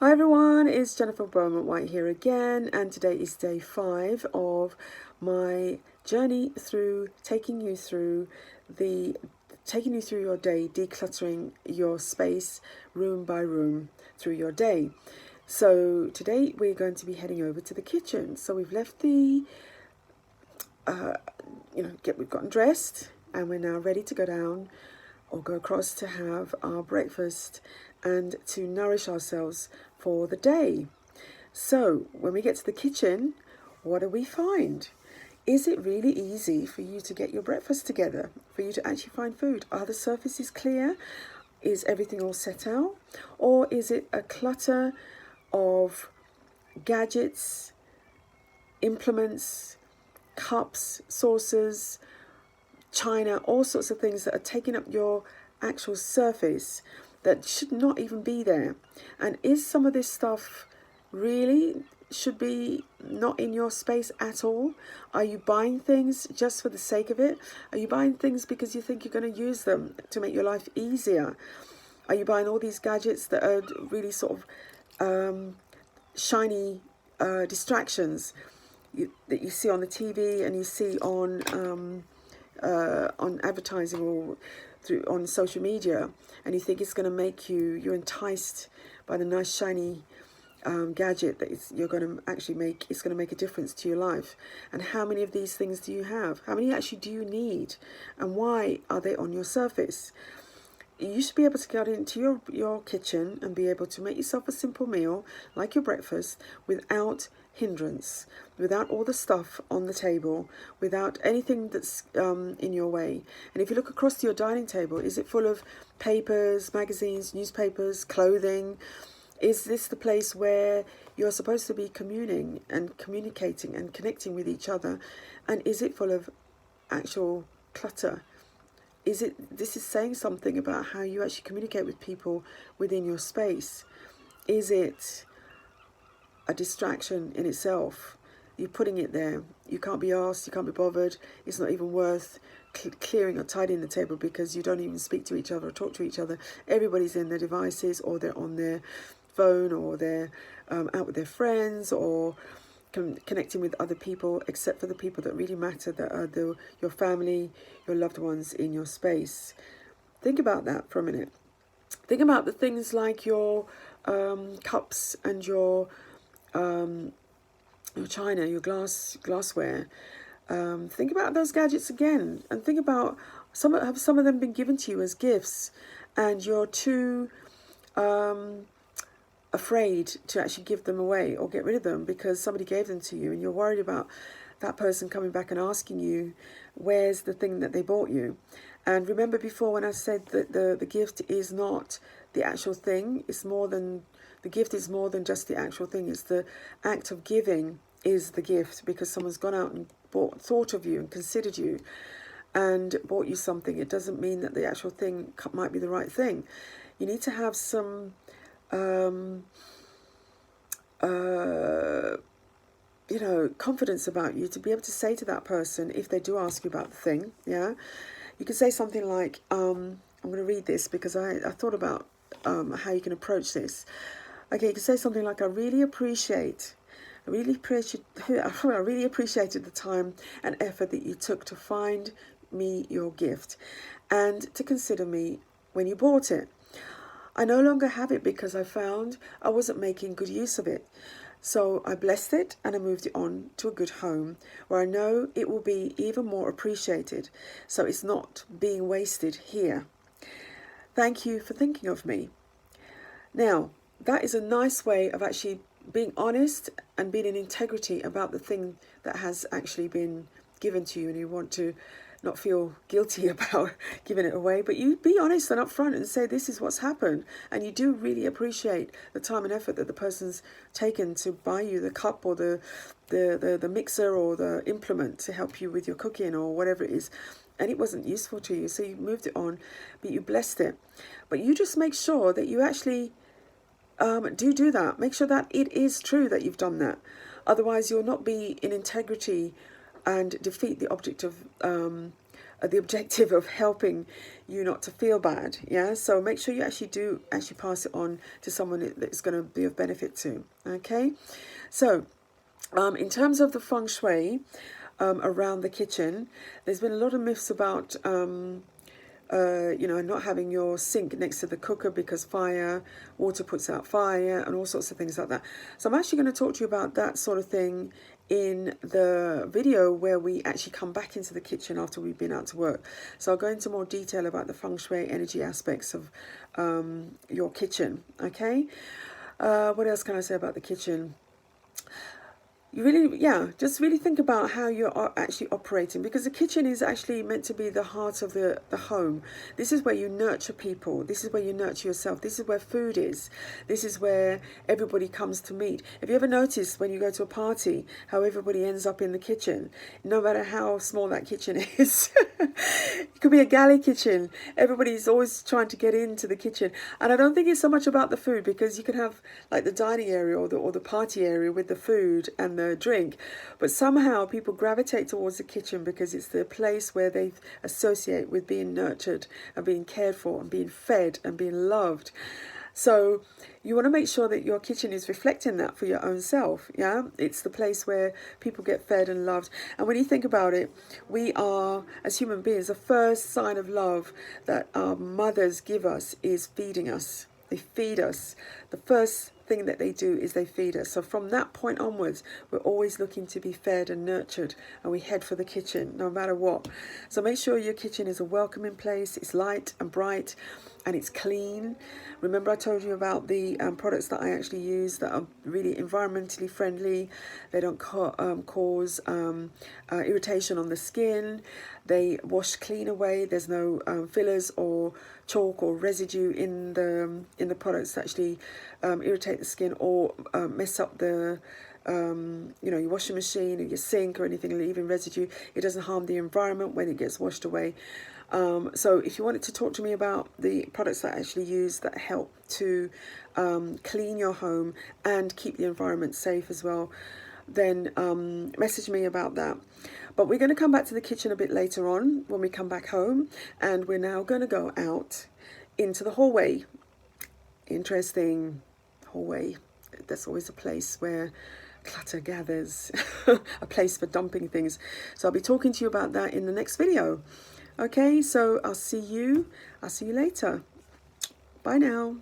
Hi everyone, it's Jennifer Beaumont-Whyte here again, and today is day 5 of my journey through taking you through your day, decluttering your space room by room through your day. So today we're going to be heading over to the kitchen. So we've left we've gotten dressed and we're now ready to go down or go across to have our breakfast and to nourish ourselves for the day. So when we get to the kitchen, what do we find? Is it really easy for you to get your breakfast together, for you to actually find food? Are the surfaces clear? Is everything all set out? Or is it a clutter of gadgets, implements, cups, saucers, china, all sorts of things that are taking up your actual surface that should not even be there? And is some of this stuff really should be not in your space at all? Are you buying things just for the sake of it? Are you buying things because you think you're going to use them to make your life easier? Are you buying all these gadgets that are really sort of shiny distractions that you see on the TV and you see on advertising or on social media, and you think it's going to make you're enticed by the nice shiny gadget that you're going to actually make, it's going to make a difference to your life. And how many of these things do you have? How many actually do you need? And why are they on your surface? You should be able to get into your kitchen and be able to make yourself a simple meal like your breakfast without hindrance, without all the stuff on the table, without anything that's in your way. And if you look across to your dining table, is it full of papers, magazines, newspapers, clothing? Is this the place where you're supposed to be communing and communicating and connecting with each other? And is it full of actual clutter? This is saying something about how you actually communicate with people within your space. Is it a distraction in itself? You're putting it there. You can't be asked, you can't be bothered. It's not even worth clearing or tidying the table because you don't even speak to each other or talk to each other. Everybody's in their devices, or they're on their phone, or they're out with their friends, or connecting with other people, except for the people that really matter, that are your family, your loved ones in your space. Think about that for a minute. Think about the things like your cups and your china, your glassware. Think about those gadgets again, and think about some of them been given to you as gifts, and you're too afraid to actually give them away or get rid of them because somebody gave them to you, and you're worried about that person coming back and asking you, where's the thing that they bought you? And remember before when I said that the gift is not the actual thing, the gift is more than just the actual thing. It's the act of giving is the gift, because someone's gone out and thought of you and considered you and bought you something. It doesn't mean that the actual thing might be the right thing. You need to have some confidence about you to be able to say to that person, if they do ask you about the thing, you can say something like, I'm going to read this because I thought about how you can approach this. Okay, you can say something like, I really appreciated the time and effort that you took to find me your gift and to consider me when you bought it. I no longer have it because I found I wasn't making good use of it. So I blessed it and I moved it on to a good home where I know it will be even more appreciated. So it's not being wasted here. Thank you for thinking of me. Now, that is a nice way of actually being honest and being in integrity about the thing that has actually been given to you, and you want to not feel guilty about giving it away, but you be honest and upfront and say, this is what's happened, and you do really appreciate the time and effort that the person's taken to buy you the cup or the mixer or the implement to help you with your cooking or whatever it is, and it wasn't useful to you, so you moved it on, but you blessed it. But you just make sure that you actually do that. Make sure that it is true that you've done that. Otherwise, you'll not be in integrity and defeat the object of the objective of helping you not to feel bad. Yeah, so make sure you actually pass it on to someone that it's going to be of benefit to. Okay, so in terms of the feng shui around the kitchen, there's been a lot of myths about not having your sink next to the cooker because water puts out fire, and all sorts of things like that. So I'm actually going to talk to you about that sort of thing in the video where we actually come back into the kitchen after we've been out to work. So I'll go into more detail about the feng shui energy aspects of your kitchen. Okay, what else can I say about the kitchen? You really, just really think about how you're actually operating, because the kitchen is actually meant to be the heart of the home. This is where you nurture people. This is where you nurture yourself. This is where food is. This is where everybody comes to meet. Have you ever noticed when you go to a party how everybody ends up in the kitchen, no matter how small that kitchen is? It could be a galley kitchen. Everybody's always trying to get into the kitchen. And I don't think it's so much about the food, because you could have like the dining area or the party area with the food and the drink, but somehow people gravitate towards the kitchen because it's the place where they associate with being nurtured and being cared for and being fed and being loved. So you want to make sure that your kitchen is reflecting that for your own self. Yeah, it's the place where people get fed and loved. And when you think about it, we are, as human beings, the first sign of love that our mothers give us is feeding us. They feed us. The first thing that they do is they feed us. So from that point onwards, we're always looking to be fed and nurtured, and we head for the kitchen no matter what. So make sure your kitchen is a welcoming place. It's light and bright, and it's clean. Remember I told you about the products that I actually use that are really environmentally friendly. They don't cause irritation on the skin. They wash clean away. There's no fillers or chalk or residue in the products that actually irritate the skin or mess up the your washing machine or your sink or anything, leaving residue. It doesn't harm the environment when it gets washed away. So if you wanted to talk to me about the products that I actually use that help to clean your home and keep the environment safe as well, then message me about that. But we're going to come back to the kitchen a bit later on when we come back home, and we're now going to go out into the hallway. Interesting. Hallway. That's always a place where clutter gathers, a place for dumping things. So I'll be talking to you about that in the next video. Okay, so I'll see you later. Bye now.